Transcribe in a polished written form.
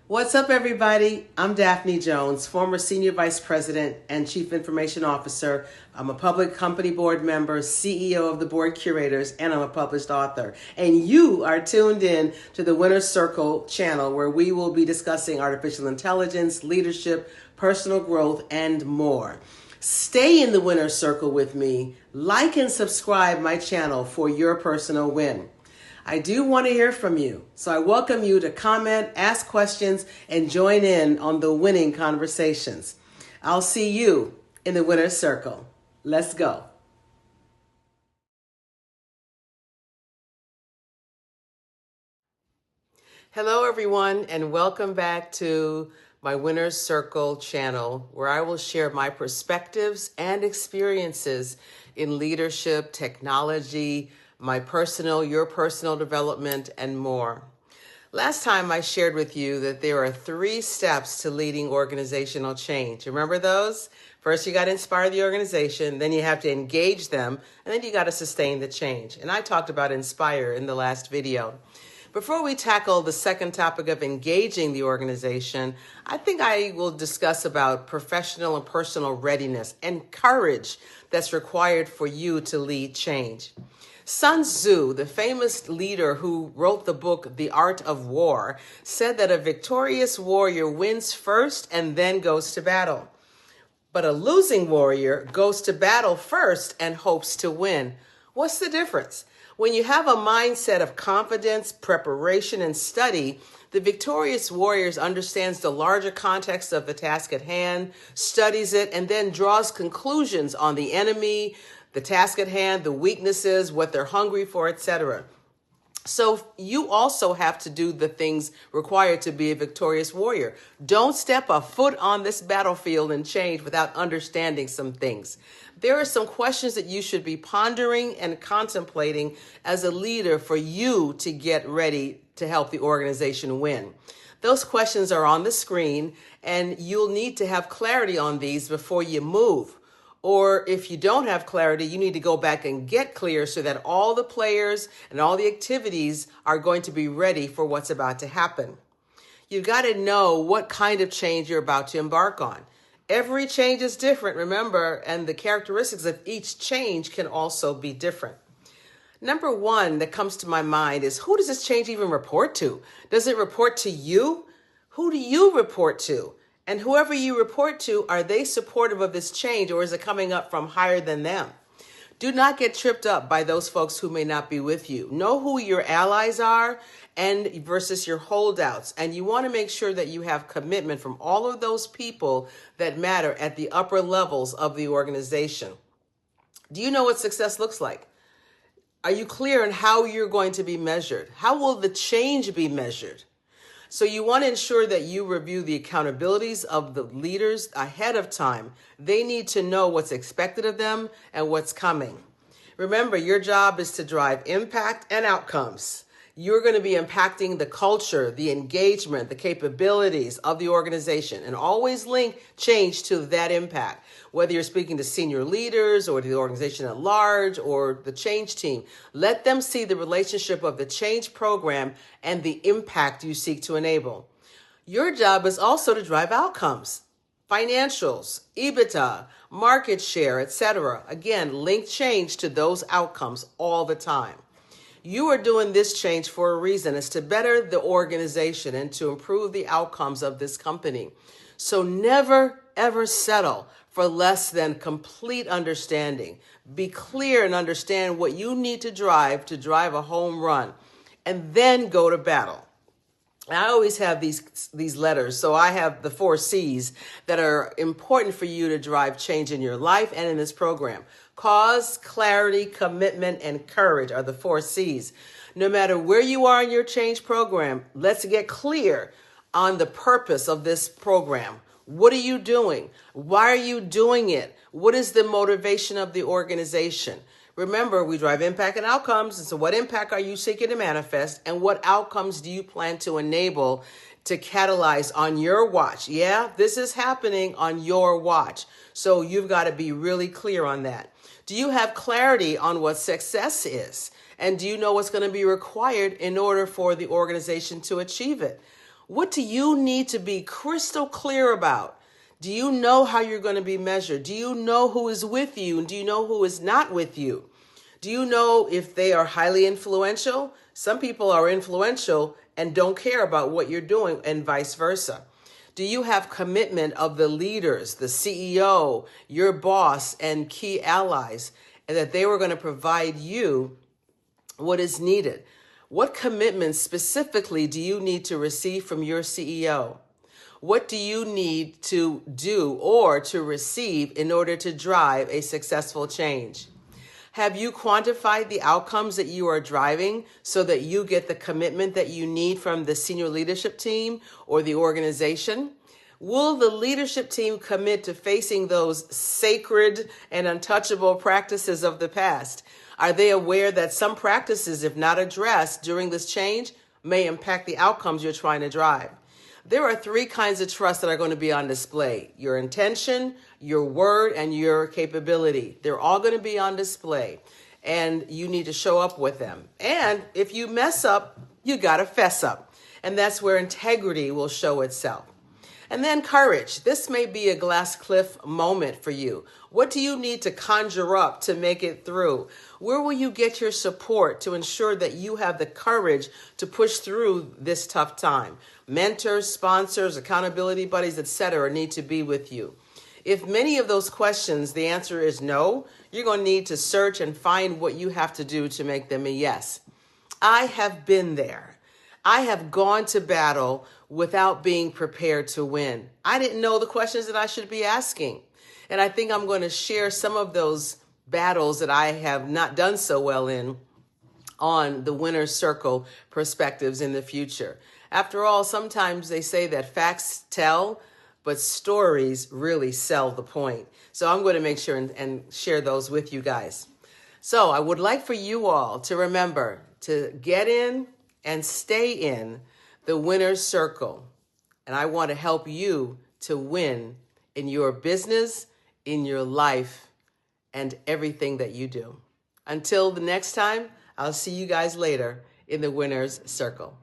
What's up, everybody? I'm Daphne Jones, former Senior Vice President and Chief Information Officer. I'm a public company board member, CEO of the Board Curators, and I'm a published author. And you are tuned in to the Winner's Circle channel, where we will be discussing artificial intelligence, leadership, personal growth, and more. Stay in the Winner's Circle with me. Like and subscribe my channel for your personal win. I do want to hear from you, so I welcome you to comment, ask questions, and join in on the winning conversations. I'll see you in the Winner's Circle. Let's go. Hello, everyone, and welcome back to my Winner's Circle channel, where I will share my perspectives and experiences in leadership, technology, your personal development, and more. Last time I shared with you that there are 3 steps to leading organizational change. Remember those? First, you got to inspire the organization, then you have to engage them, and then you got to sustain the change. And I talked about inspire in the last video. Before we tackle the second topic of engaging the organization, I think I will discuss about professional and personal readiness and courage that's required for you to lead change. Sun Tzu, the famous leader who wrote the book The Art of War, said that a victorious warrior wins first and then goes to battle. But a losing warrior goes to battle first and hopes to win. What's the difference? When you have a mindset of confidence, preparation, and study, the victorious warrior understands the larger context of the task at hand, studies it, and then draws conclusions on the enemy, the task at hand, the weaknesses, what they're hungry for, etc. So you also have to do the things required to be a victorious warrior. Don't step a foot on this battlefield and change without understanding some things. There are some questions that you should be pondering and contemplating as a leader for you to get ready to help the organization win. Those questions are on the screen, and you'll need to have clarity on these before you move. Or if you don't have clarity, you need to go back and get clear so that all the players and all the activities are going to be ready for what's about to happen. You've got to know what kind of change you're about to embark on. Every change is different, remember, and the characteristics of each change can also be different. Number 1 that comes to my mind is, who does this change even report to? Does it report to you? Who do you report to? And whoever you report to, are they supportive of this change, or is it coming up from higher than them? Do not get tripped up by those folks who may not be with you. Know who your allies are and versus your holdouts. And you want to make sure that you have commitment from all of those people that matter at the upper levels of the organization. Do you know what success looks like? Are you clear on how you're going to be measured? How will the change be measured? So you want to ensure that you review the accountabilities of the leaders ahead of time. They need to know what's expected of them and what's coming. Remember, your job is to drive impact and outcomes. You're going to be impacting the culture, the engagement, the capabilities of the organization, and always link change to that impact. Whether you're speaking to senior leaders or to the organization at large or the change team, let them see the relationship of the change program and the impact you seek to enable. Your job is also to drive outcomes, financials, EBITDA, market share, etc. Again, link change to those outcomes all the time. You are doing this change for a reason. It's to better the organization and to improve the outcomes of this company. So never, ever settle for less than complete understanding. Be clear and understand what you need to drive a home run, and then go to battle. I always have these letters. So I have the 4 C's that are important for you to drive change in your life and in this program. Cause, clarity, commitment, and courage are the 4 C's. No matter where you are in your change program, let's get clear on the purpose of this program. What are you doing? Why are you doing it? What is the motivation of the organization? Remember, we drive impact and outcomes. And so what impact are you seeking to manifest? And what outcomes do you plan to enable to catalyze on your watch? Yeah, this is happening on your watch. So you've got to be really clear on that. Do you have clarity on what success is? And do you know what's going to be required in order for the organization to achieve it? What do you need to be crystal clear about? Do you know how you're going to be measured? Do you know who is with you? And do you know who is not with you? Do you know if they are highly influential? Some people are influential and don't care about what you're doing, and vice versa. Do you have commitment of the leaders, the CEO, your boss, and key allies, and that they were going to provide you what is needed? What commitments specifically do you need to receive from your CEO? What do you need to do or to receive in order to drive a successful change? Have you quantified the outcomes that you are driving so that you get the commitment that you need from the senior leadership team or the organization? Will the leadership team commit to facing those sacred and untouchable practices of the past? Are they aware that some practices, if not addressed during this change, may impact the outcomes you're trying to drive? There are three kinds of trust that are going to be on display: your intention, your word, and your capability. They're all going to be on display, and you need to show up with them. And if you mess up, you got to fess up. And that's where integrity will show itself. And then courage. This may be a glass cliff moment for you. What do you need to conjure up to make it through? Where will you get your support to ensure that you have the courage to push through this tough time? Mentors, sponsors, accountability buddies, etc. need to be with you. If many of those questions, the answer is no, you're going to need to search and find what you have to do to make them a yes. I have been there. I have gone to battle without being prepared to win. I didn't know the questions that I should be asking. And I think I'm going to share some of those battles that I have not done so well in on the Winner's Circle perspectives in the future. After all, sometimes they say that facts tell, but stories really sell the point. So I'm going to make sure and share those with you guys. So I would like for you all to remember to get in and stay in the Winner's Circle. And I want to help you to win in your business, in your life, and everything that you do. Until the next time, I'll see you guys later in the Winner's Circle.